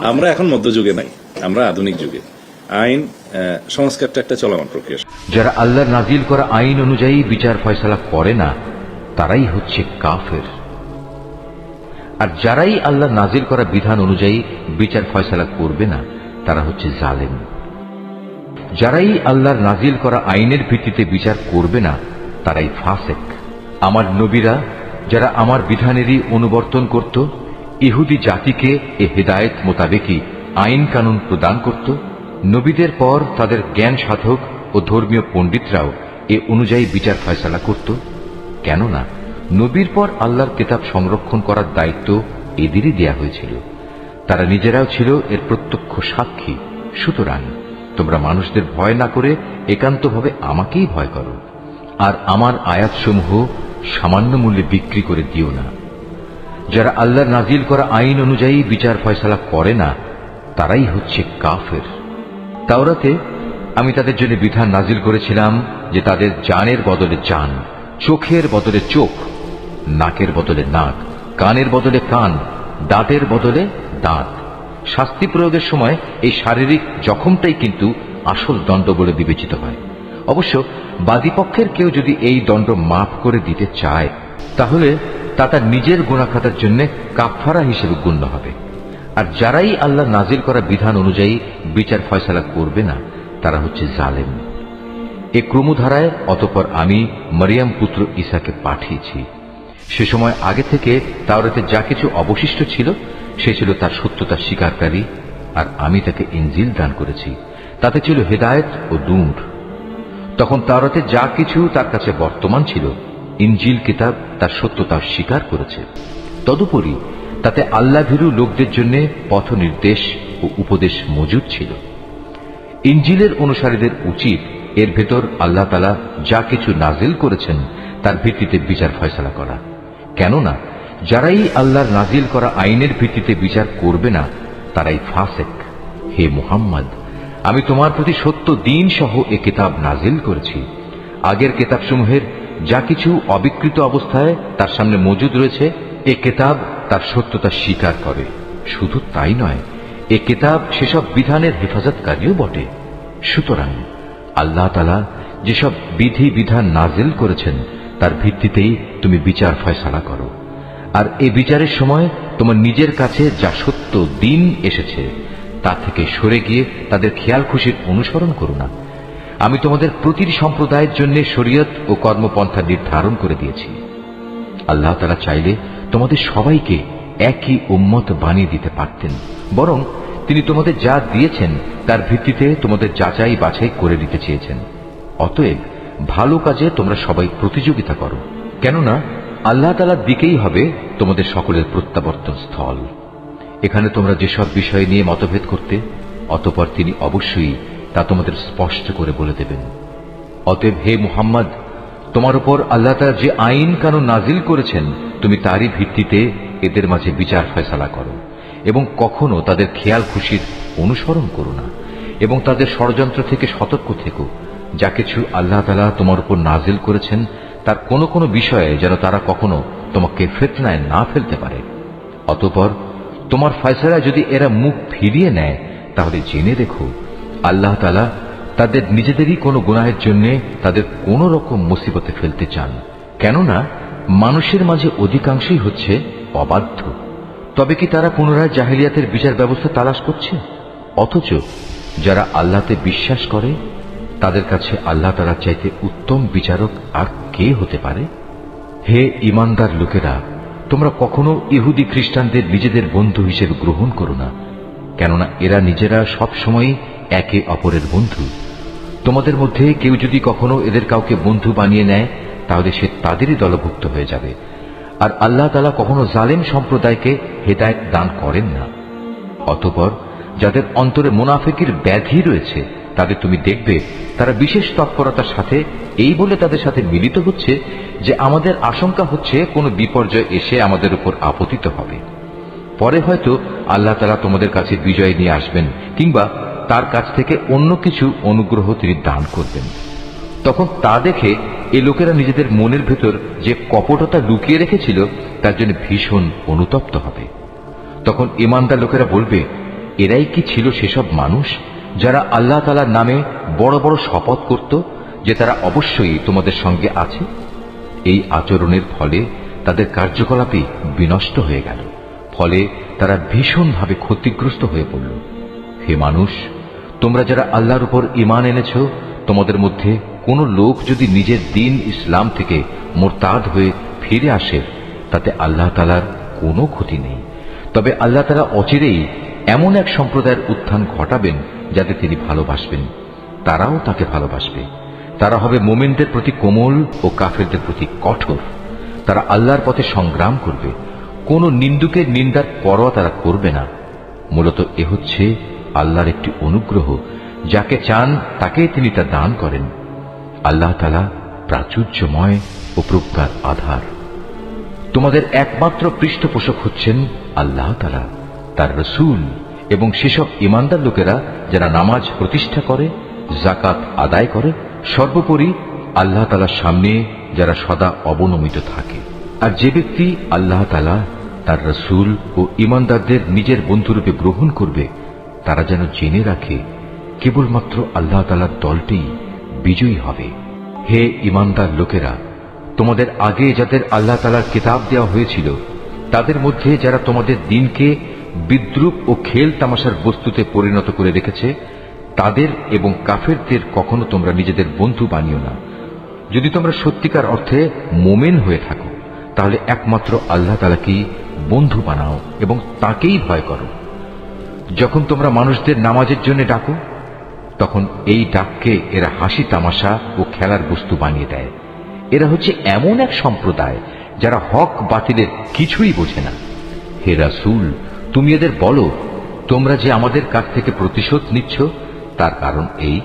আমরা এখন মধ্যযুগে নাই, আমরা আধুনিক যুগে। আইন সংস্কারটা একটা চলমান প্রক্রিয়া। যারা আল্লাহর নাজিল করা আইন অনুযায়ী বিচার ফয়সালা করে না তারাই হচ্ছে কাফের, আর যারাই আল্লাহর নাজিল করা বিধান অনুযায়ী বিচার ফয়সালা করবে না তারা হচ্ছে জালেম। যারাই আল্লাহর নাজিল করা আইনের ভিত্তিতে বিচার করবে না তারাই ফাসেক। আমার নবীরা যারা আমার বিধানেরই অনুবর্তন করত, ইহুদি জাতিকে এ হেদায়েত মোতাবেকই আইন কানুন প্রদান করত, নবীদের পর তাদের জ্ঞান সাধক ও ধর্মীয় পণ্ডিতরাও এ অনুযায়ী বিচার ফয়সালা করত। কেননা নবীর পর আল্লাহর কিতাব সংরক্ষণ করার দায়িত্ব এদেরই দেয়া হয়েছিল, তারা নিজেরাও ছিল এর প্রত্যক্ষ সাক্ষী। সুতরাং তোমরা মানুষদের ভয় না করে একান্তভাবে আমাকেই ভয় করো, আর আমার আয়াতসমূহ সামান্য মূল্যে বিক্রি করে দিও না। যারা আল্লাহর নাজিল করা আইন অনুযায়ী বিচার ফয়সালা করে না তারাই হচ্ছে কাফের। তাওরাতে আমি তাদের জন্য বিধান নাজিল করেছিলাম যে তাদের জানের বদলে জান, চোখের বদলে চোখ, নাকের বদলে নাক, কানের বদলে কান, দাঁতের বদলে দাঁত। শাস্তি প্রয়োগের সময় এই শারীরিক জখমটাই কিন্তু আসল দণ্ড বলে বিবেচিত হয়। অবশ্য বাদীপক্ষের কেউ যদি এই দণ্ড মাফ করে দিতে চায় তাহলে তা তার নিজের গুনাহখাতার জন্য কাফফারা হিসেবে গণ্য হবে। আর যারাই আল্লাহ নাজিল করা বিধান অনুযায়ী বিচার ফয়সালা করবে না তারা হচ্ছে জালেম। এ ক্রমধারায় অতঃপর আমি মরিয়ম পুত্র ঈসাকে পাঠিয়েছি। সে সময় আগে থেকে তাওরাতে যা কিছু অবশিষ্ট ছিল সে ছিল তার সত্যতা স্বীকারকারী, আর আমি তাকে ইনজিল দান করেছি, তাতে ছিল হেদায়েত ও নূর। তখন তাওরাতে যা কিছু তার কাছে বর্তমান ছিল ইনজিল কিতাব তার সত্যতা স্বীকার করেছে। তদুপরি তাতে আল্লাহ ভীরু লোকদের জন্য পথ নির্দেশ ও উপদেশ মজুদ ছিল। ইনজিলের অনুসারীদের উচিত এর ভেতর আল্লাহ তাআলা যা কিছু নাজিল করেছেন তার ভিত্তিতে বিচার ফয়সালা করা। কেননা যারাই আল্লাহর নাজিল করা আইনের ভিত্তিতে বিচার করবে না তারাই ফাসেক। হে মুহাম্মদ, আমি তোমার প্রতি সত্য দিন সহ এ কিতাব নাজিল করেছি। আগের কিতাবসমূহের যা কিছু অবিকৃত অবস্থায় তার সামনে মজুদ রয়েছে এ কিতাব তার সত্যতা স্বীকার করে। শুধু তাই নয়, এ কিতাব সেসব বিধানের হেফাজতকারীও বটে। সুতরাং আল্লাহ তাআলা যেসব বিধি বিধান নাজিল করেছেন তার ভিত্তিতেই তুমি বিচার ফয়সালা করো। আর এ বিচারের সময় তোমার নিজের কাছে যা সত্য দিন এসেছে তা থেকে সরে গিয়ে তাদের খেয়াল খুশির অনুসরণ করো না। আমি তোমাদের প্রতিটি সম্প্রদায়ের জন্য শরীয়ত ও কর্মপন্থা নির্ধারণ করে দিয়েছি। আল্লাহ তাআলা চাইলে তোমাদের সবাইকে একই উম্মত বানিয়ে দিতে পারতেন, বরং তিনি তোমাদের যা দিয়েছেন তার ভিত্তিতে তোমাদের যাচাই বাছাই করে নিতে চেয়েছেন। অতএব ভালো কাজে তোমরা সবাই প্রতিযোগিতা করো, কেননা আল্লাহ তাআলার দিকেই হবে তোমাদের সকলের প্রত্যাবর্তন স্থল। এখানে তোমরা যেসব বিষয় নিয়ে মতভেদ করতে, অতঃপর তিনি অবশ্যই তা তোমাদের স্পষ্ট করে বলে দেবেন। অতএব হে মুহাম্মদ, তোমার উপর আল্লাহ তাআলা যে আইন কানুন নাজিল করেছেন তুমি তারই ভিত্তিতে এদের মাঝে বিচার ফয়সালা করো, এবং কখনো তাদের খেয়াল খুশির অনুসরণ করো না, এবং তাদের ষড়যন্ত্র থেকে সতর্ক থেকো। যা কিছু আল্লাহ তাআলা তোমার উপর নাজিল করেছেন তার কোনো কোনো বিষয়ে যেন তারা কখনো তোমাকে ফিতনায় না ফেলতে পারে। অতঃপর তোমার ফয়সালায় যদি এরা মুখ ফিরিয়ে নেয় তাহলে জেনে রেখো আল্লাহ তাআলা তাদের নিজেদেরই কোনো গুনাহের জন্য তাদের কোন রকম মুসিবতে ফেলতে চান। কেননা মানুষের মাঝে অধিকাংশই হচ্ছে অবাধ্য। তবে কি তারা পুনরায় জাহেলিয়াতের বিচার ব্যবস্থা তালাশ করছে? অথচ যারা আল্লাহতে বিশ্বাস করে তাদের কাছে আল্লাহ তাআলার চাইতে উত্তম বিচারক আর কে হতে পারে? হে ঈমানদার লোকেরা, তোমরা কখনো ইহুদি খ্রিস্টানদের নিজেদের বন্ধু হিসেবে গ্রহণ করো না, কেননা এরা নিজেরা সব সময় একে অপরের বন্ধু। তোমাদের মধ্যে কেউ যদি কখনো এদের কাউকে বন্ধু বানিয়ে নেয় তাহলে সে তাদেরই দলভুক্ত হয়ে যাবে। আর আল্লাহ তাআলা কখনো জালেম সম্প্রদায়কে হেদায়েত দান করেন না। অতঃপর যাদের অন্তরে মুনাফিকির ব্যাধি রয়েছে তাদের তুমি দেখবে তারা বিশেষ তৎপরতার সাথে এই বলে তাদের সাথে মিলিত হচ্ছে যে আমাদের আশঙ্কা হচ্ছে কোনো বিপর্যয় এসে আমাদের উপর আপতিত হবে। পরে হয়তো আল্লাহ তাআলা তোমাদের কাছে বিজয় নিয়ে আসবেন, কিংবা তার কাছ থেকে অন্য কিছু অনুগ্রহ তিনি দান করবেন। তখন তা দেখে এই লোকেরা নিজেদের মনের ভেতর যে কপটতা লুকিয়ে রেখেছিল তার জন্য ভীষণ অনুতপ্ত হবে। তখন ঈমানদার লোকেরা বলবে, এরাই কি ছিল সেসব মানুষ যারা আল্লাহ তাআলার নামে বড় বড় শপথ করত যে তারা অবশ্যই তোমাদের সঙ্গে আছে? এই আচরণের ফলে তাদের কার্যকলাপই বিনষ্ট হয়ে গেল, ফলে তারা ভীষণভাবে ক্ষতিগ্রস্ত হয়ে পড়ল। হে মানুষ, তোমরা যারা আল্লাহর উপর ঈমান এনেছ, তোমাদের মধ্যে কোন লোক যদি নিজের দিন ইসলাম থেকে মুরতাদ হয়ে ফিরে আসে, তাতে আল্লাহ তাআলার কোনো ক্ষতি নেই। তবে আল্লাহ তাআলা অচিরেই এমন এক সম্প্রদায়ের উত্থান ঘটাবেন যাদের তিনি ভালোবাসবেন, তারাও তাকে ভালোবাসবে। তারা হবে মুমিনদের প্রতি কোমল ও কাফেরদের প্রতি কঠোর। তারা আল্লাহর পথে সংগ্রাম করবে, কোন নিন্দুকের নিন্দার পরোয়া তারা করবে না। মূলত এ হচ্ছে আল্লাহর একটি অনুগ্রহ, যাকে চান তাকে তিনি তা দান করেন। আল্লাহ তাআলা প্রাচুর্যময় ও প্রজ্ঞার আধার। তোমাদের একমাত্র পৃষ্ঠপোষক হচ্ছেন আল্লাহ তাআলা, তার রাসূল এবং সেসব ঈমানদার লোকেরা যারা নামাজ প্রতিষ্ঠা করে, যাকাত আদায় করে, সর্বোপরি আল্লাহ তাআলার সামনে যারা সদা অবনমিত থাকে। আর যে ব্যক্তি আল্লাহ তাআলা, তার রাসূল ও ঈমানদারদের নিজের বন্ধুরূপে গ্রহণ করবে, তারা যেন জেনে রাখে কেবলমাত্র আল্লাহ তাআলার দলটিই বিজয়ী হবে। হে ঈমানদার লোকেরা, তোমাদের আগে যাদের আল্লাহ তাআলার কিতাব দেওয়া হয়েছিল, তাদের মধ্যে যারা তোমাদের দিনকে বিদ্রূপ ও খেল তামাশার বস্তুতে পরিণত করে রেখেছে, তাদের এবং কাফেরদের কখনো তোমরা নিজেদের বন্ধু বানিও না। যদি তোমরা সত্যিকার অর্থে মোমেন হয়ে থাকো, তাহলে একমাত্র আল্লাহ তাআলাকেই বন্ধু বানাও এবং তাকেই ভয় করো। যখন তোমরা মানুষদের নামাজের জন্য ডাকো, তখন এই ডাককে এরা হাসি তামাশা ও খেলার বস্তু বানিয়ে দেয়। এরা হচ্ছে এমন এক সম্প্রদায় যারা হক বাতিলের কিছুই বোঝে না। হে রাসূল, তুমি এদের বলো, তোমরা যে আমাদের কাছ থেকে প্রতিশোধ নিচ্ছ, তার কারণ এই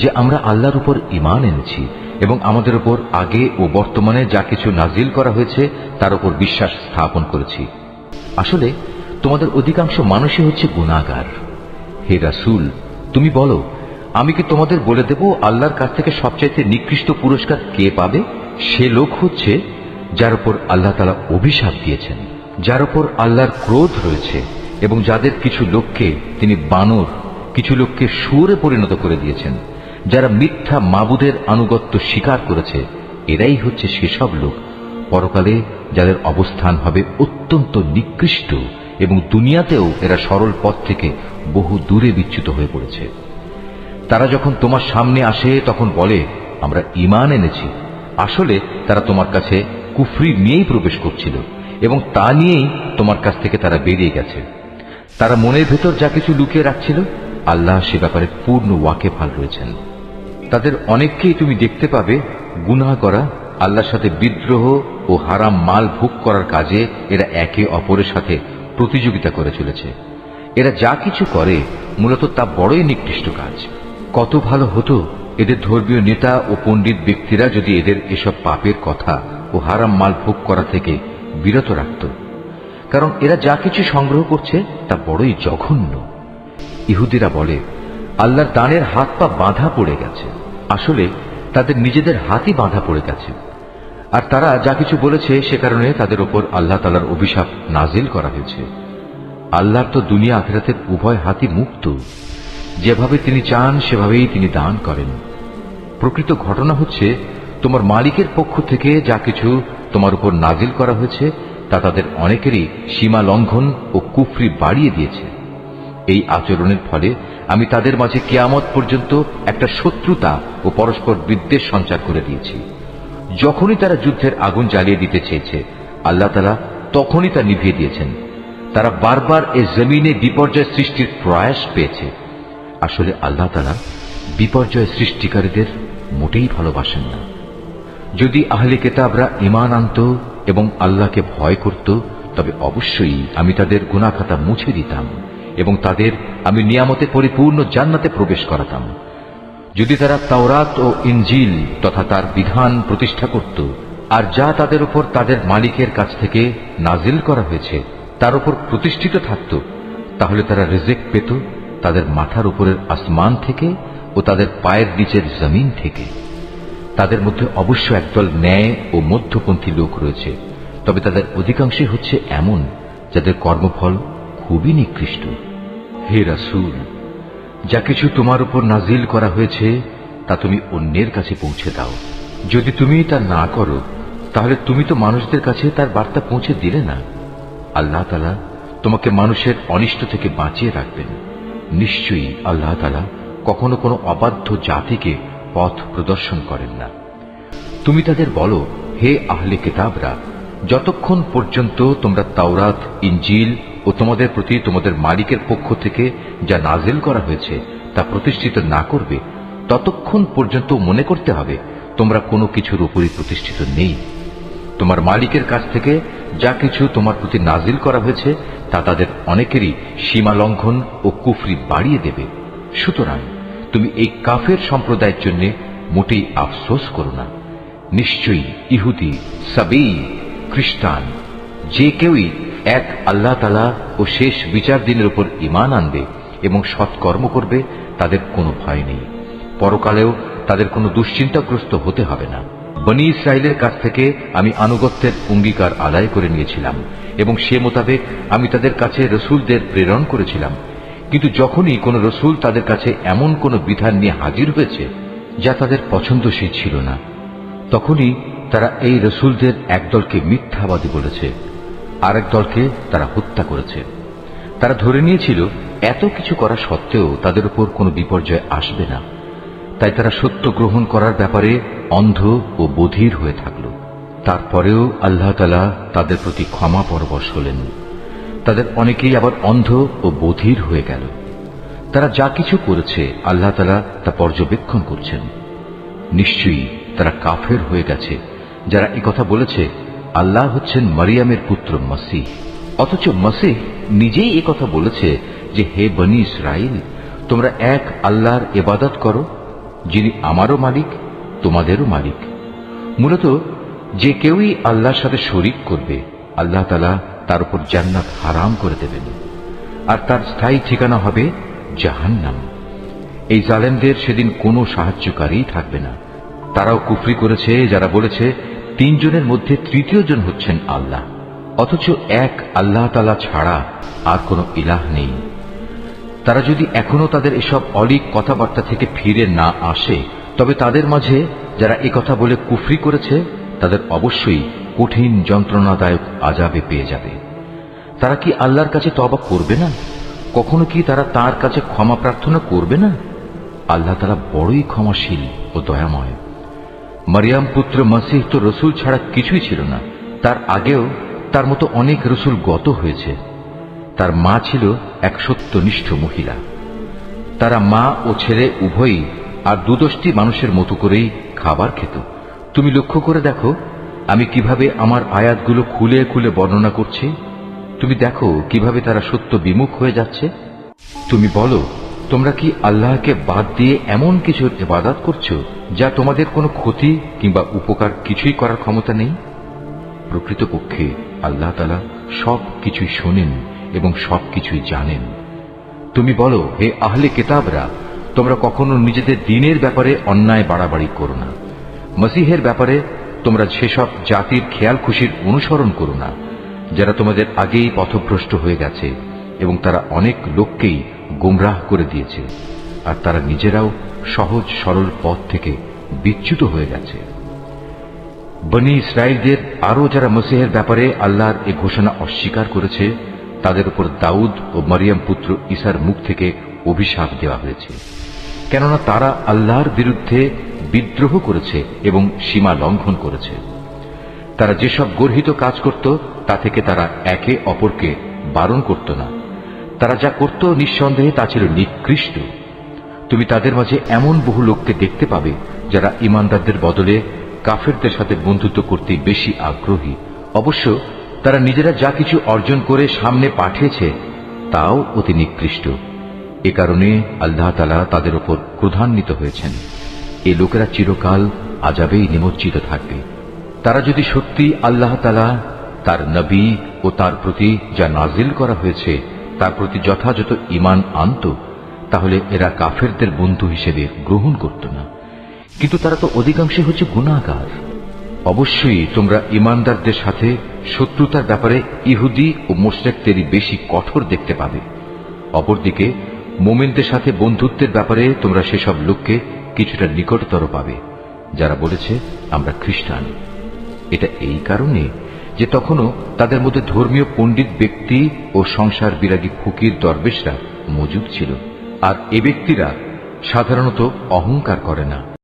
যে আমরা আল্লাহর উপর ঈমান এনেছি এবং আমাদের উপর আগে ও বর্তমানে যা কিছু নাজিল করা হয়েছে তার উপর বিশ্বাস স্থাপন করেছি। আসলে তোমাদের অধিকাংশ মানুষই হচ্ছে গুনাহগার। হে রাসূল, তুমি বলো, আমি কি তোমাদের বলে দেব আল্লাহর কাছ থেকে সবচাইতে নিকৃষ্ট পুরস্কার কে পাবে? সে লোক হচ্ছে যার উপর আল্লাহ তাআলা অভিশাপ দিয়েছেন, যার উপর আল্লাহর ক্রোধ রয়েছে এবং যাদের কিছু লোককে তিনি বানর, কিছু লোককে শুয়োরে পরিণত করে দিয়েছেন, যারা মিথ্যা মাবুদের আনুগত্য স্বীকার করেছে। এরাই হচ্ছে সেসব লোক পরকালে যাদের অবস্থান হবে অত্যন্ত নিকৃষ্ট এবং দুনিয়াতেও এরা সরল পথ থেকে বহু দূরে বিচ্যুত হয়ে পড়েছে। তারা যখন তোমার সামনে আসে তখন বলে, আমরা ঈমান এনেছি। আসলে তারা তোমার কাছে কুফরি নিয়েই প্রবেশ করছিল এবং তা নিয়েই তোমার কাছ থেকে তারা বেরিয়ে গেছে। তারা মনের ভেতর যা কিছু লুকিয়ে রাখছিল, আল্লাহ সে ব্যাপারে পূর্ণ ওয়াকিবহাল রয়েছেন। তাদের অনেককেই তুমি দেখতে পাবে গুনাহ করা, আল্লাহর সাথে বিদ্রোহ ও হারাম মাল ভোগ করার কাজে এরা একে অপরের সাথে প্রতিযোগিতা করে চলেছে। এরা যা কিছু করে মূলত তা বড়ই নিকৃষ্ট কাজ। কত ভালো হতো এদের ধর্মীয় নেতা ও পণ্ডিত ব্যক্তিরা যদি এদের এসব পাপের কথা ও হারাম মাল ভোগ করা থেকে বিরত রাখত, কারণ এরা যা কিছু সংগ্রহ করছে তা বড়ই জঘন্য। ইহুদিরা বলে, আল্লাহর দানের হাত পা বাঁধা পড়ে গেছে। আসলে তাদের নিজেদের হাতই বাঁধা পড়ে গেছে। আর তারা যা কিছু বলেছে সে কারণে তাদের উপর আল্লাহ তাআলার অভিশাপ নাজিল করা হয়েছে। আল্লাহর তো দুনিয়া আখিরাতের উভয় হাতই মুক্ত। যেভাবে তিনি চান সেভাবেই তিনি দান করেন। প্রকৃত ঘটনা হচ্ছে, তোমার মালিকের পক্ষ থেকে যা কিছু তোমার উপর নাজিল করা হয়েছে তা তাদের অনেকেরই সীমা লঙ্ঘন ও কুফরি বাড়িয়ে দিয়েছে। এই আচরণের ফলে আমি তাদের মাঝে কিয়ামত পর্যন্ত একটা শত্রুতা ও পরস্পর বিদ্বেষ সঞ্চার করে দিয়েছি। যখনই তারা যুদ্ধের আগুন জ্বালিয়ে দিতে চেয়েছে, আল্লাহ তাআলা তখনই তা নিভিয়ে দিয়েছেন। তারা বারবার এই জমিনে বিপর্যয় সৃষ্টির প্রয়াস পেয়েছে। আসলে আল্লাহ তাআলা বিপর্যয় সৃষ্টিকারীদের মোটেই ভালোবাসেন না। যদি আহলে কিতাবরা ঈমান আনত এবং আল্লাহকে ভয় করত, তবে অবশ্যই আমি তাদের গুনাহ খাতা মুছে দিতাম এবং তাদের আমি নিয়ামতে পরিপূর্ণ জান্নাতে প্রবেশ করাতাম। যদি তারা তাওরাত ও ইনজিল তথা তার বিধান প্রতিষ্ঠা করত আর যা তাদের উপর তাদের মালিকের কাছ থেকে নাজিল করা হয়েছে তার উপর প্রতিষ্ঠিত থাকত, তাহলে তারা রিজিক পেত তাদের মাথার উপরের আসমান থেকে ও তাদের পায়ের নিচের জমিন থেকে। তাদের মধ্যে অবশ্য একদল ন্যায় ও মধ্যপন্থী লোক রয়েছে, তবে তাদের অধিকাংশই হচ্ছে এমন যাদের কর্মফল খুবই নিকৃষ্ট। হে রাসূল, যা কিছু তোমার উপর নাজিল করা হয়েছে তা তুমি অন্যের কাছে পৌঁছে দাও। যদি তুমি তা না করো তাহলে তুমি তো মানুষদের কাছে তার বার্তা পৌঁছে দিলে না। আল্লাহ তাআলা তোমাকে মানুষের অনিষ্ট থেকে বাঁচিয়ে রাখবেন। নিশ্চয়ই আল্লাহ তাআলা কখনো কোনো অবাধ্য জাতিকে পথ প্রদর্শন করেন না। তুমি তাদের বলো, হে আহলে কিতাবরা, যতক্ষণ পর্যন্ত তোমরা তাওরাত, ইনজিল ও তোমাদের প্রতি তোমাদের মালিকের পক্ষ থেকে যা নাজিল করা হয়েছে তা প্রতিষ্ঠিত না করবে, ততক্ষণ পর্যন্ত মনে করতে হবে তোমরা কোনো কিছুর উপরই প্রতিষ্ঠিত নেই। তোমার মালিকের কাছ থেকে যা কিছু তোমার প্রতি নাজিল করা হয়েছে তা তাদের অনেকেরই সীমা লঙ্ঘন ও কুফরি বাড়িয়ে দেবে। সুতরাং তুমি এই কাফের সম্প্রদায়ের জন্য মোটেই আফসোস করো না। নিশ্চয়ই ইহুদি, সাবী, খ্রিস্টান যে কেউই এক আল্লাহ তাআলা ও শেষ বিচার দিনের উপর ঈমান আনবে এবং সৎকর্ম করবে তাদের কোনো ভয় নেই। পরকালেও তাদের কোনো দুশ্চিন্তাগ্রস্ত হতে হবে না। বনী ইসরাইলের কাছ থেকে আমি আনুগত্যের অঙ্গীকার আদায় করে নিয়েছিলাম এবং সে মোতাবেক আমি তাদের কাছে রসুলদের প্রেরণ করেছিলাম। কিন্তু যখনই কোন রসুল তাদের কাছে এমন কোন বিধান নিয়ে হাজির হয়েছে যা তাদের পছন্দসই ছিল না, তখনই তারা এই রসুলদের একদলকে মিথ্যাবাদী বলেছে, আরেক দলকে তারা হত্যা করেছে। তারা ধরে নিয়েছিল এত কিছু করা সত্ত্বেও তাদের উপর কোনো বিপর্যয় আসবে না, তাই তারা সত্য গ্রহণ করার ব্যাপারে অন্ধ ও বধির হয়ে থাকল। তারপরেও আল্লাহ তাআলা তাদের প্রতি ক্ষমা পরবশ হলেন। তাদের অনেকেই আবার অন্ধ ও বধির হয়ে গেল। তারা যা কিছু করেছে আল্লাহ তাআলা তা পর্যবেক্ষণ করছেন। নিশ্চয়ই তারা কাফের হয়ে গেছে যারা একথা বলেছে আল্লাহ হচ্ছেন মারিয়ামের পুত্র মসীহ, অথচ মসীহ নিজেই একথা বলেছে যে, হে বনী ইসরাইল, তোমরা এক আল্লাহর ইবাদত করো, যিনি আমারও মালিক, তোমাদেরও মালিক। মূলত যে কেউই আল্লাহর সাথে শরীক করবে আল্লাহ তাআলা তার উপর জান্নাত হারাম করে দেবেন, আর তার স্থায়ী ঠিকানা হবে জাহান্নাম। এই জালেমদের সেদিন কোনো সাহায্যকারী থাকবে না। তারাও কুফরি করেছে যারা বলেছে তিনজনের মধ্যে তৃতীয় জন হচ্ছেন আল্লাহ, অথচ এক আল্লাহ তাআলা ছাড়া আর কোনো ইলাহ নেই। তারা যদি এখনো তাদের এসব অলীক কথাবার্তা থেকে ফিরে না আসে, তবে তাদের মাঝে যারা একথা বলে কুফরি করেছে তাদের অবশ্যই কঠিন যন্ত্রণাদায়ক আযাবে পেয়ে যাবে। তারা কি আল্লাহর কাছে তওবা করবে না? কখনো কি তারা তার কাছে ক্ষমা প্রার্থনা করবে না? আল্লাহ তাআলা বড়ই ক্ষমাশীল ও দয়াময়। মারিয়াম পুত্র মসীহ তো রসুল ছাড়া কিছুই ছিল না। তার আগেও তার মতো অনেক রসুল গত হয়েছে। তার মা ছিল এক সত্যনিষ্ঠ মহিলা। তারা মা ও ছেলে উভয়ই আর দুদষ্টি মানুষের মতো করেই খাবার খেত। তুমি লক্ষ্য করে দেখো আমি কিভাবে আমার আয়াতগুলো খুলে খুলে বর্ণনা করছি। তুমি দেখো কিভাবে তারা সত্য বিমুখ হয়ে যাচ্ছে। তুমি বলো, তোমরা কি আল্লাহকে বাদ দিয়ে এমন কিছুর ইবাদত করছো যা তোমাদের কোনো ক্ষতি কিংবা উপকার কিছুই করার ক্ষমতা নেই? প্রকৃতপক্ষে আল্লাহ তাআলা সব কিছুই শোনেন এবং সবকিছুই জানেন। তুমি বলো, হে আহলে কিতাবরা, তোমরা কখনো নিজেদের দ্বীনের ব্যাপারে অন্যায় বাড়াবাড়ি করো না। মসীহের ব্যাপারে তোমরা সেসব জাতির খেয়াল খুশির অনুসরণ করো না যারা তোমাদের আগেই পথভ্রষ্ট হয়ে গেছে এবং তারা অনেক লোককেই গোমরাহ করে দিয়েছে, আর তারা নিজেরাও সহজ সরল পথ থেকে বিচ্যুত হয়ে গেছে। বনী ইসরাইলদের আরো যারা মসীহের ব্যাপারে আল্লাহর এই ঘোষণা অস্বীকার করেছে তাদের উপর দাউদ ও মারিয়াম পুত্র ঈসার মুখ থেকে অভিশাপ দেওয়া হয়েছে, কেননা তারা আল্লাহর বিরুদ্ধে বিদ্রোহ করেছে এবং সীমা লঙ্ঘন করেছে। তারা যেসব গর্হিত কাজ করত তা থেকে তারা একে অপরকে বারণ করত না। তারা যা করত নিঃসন্দেহে তা ছিল নিকৃষ্ট। তুমি তাদের মাঝে এমন বহু লোককে দেখতে পাবে যারা ঈমানদারদের বদলে কাফেরদের সাথে বন্ধুত্ব করতে বেশি আগ্রহী। অবশ্য তারা নিজেরা যা কিছু অর্জন করে সামনে পাঠিয়েছে তাও অতি নিকৃষ্ট। এ কারণে আল্লাহ তাআলা তাদের উপর ক্রোধান্বিত হয়েছেন। এই লোকেরা চিরকাল আযাবেই নিমজ্জিত থাকবে। তারা যদি সত্যি আল্লাহ তাআলা, তার নবী ও তার প্রতি যা নাজিল করা হয়েছে তার প্রতি যথাযথ ঈমান আনত, তাহলে এরা কাফেরদের বন্ধু হিসেবে গ্রহণ করত না। কিন্তু তারা তো অধিকাংশই হচ্ছে গুনাহগার। অবশ্যই তোমরা ঈমানদারদের সাথে শত্রুতার ব্যাপারে ইহুদি ও মুশরিকদেরই বেশি কঠোর দেখতে পাবে। অপরদিকে মোমেনদের সাথে বন্ধুত্বের ব্যাপারে তোমরা সেসব লোককে কিছুটা নিকটতর পাবে যারা বলেছে আমরা খ্রিস্টান। এটা এই কারণে যে তখনও তাদের মধ্যে ধর্মীয় পণ্ডিত ব্যক্তি ও সংসার বিরাগী ফকির দরবেশরা মজুদ ছিল, আর এ ব্যক্তিরা সাধারণত অহংকার করে না।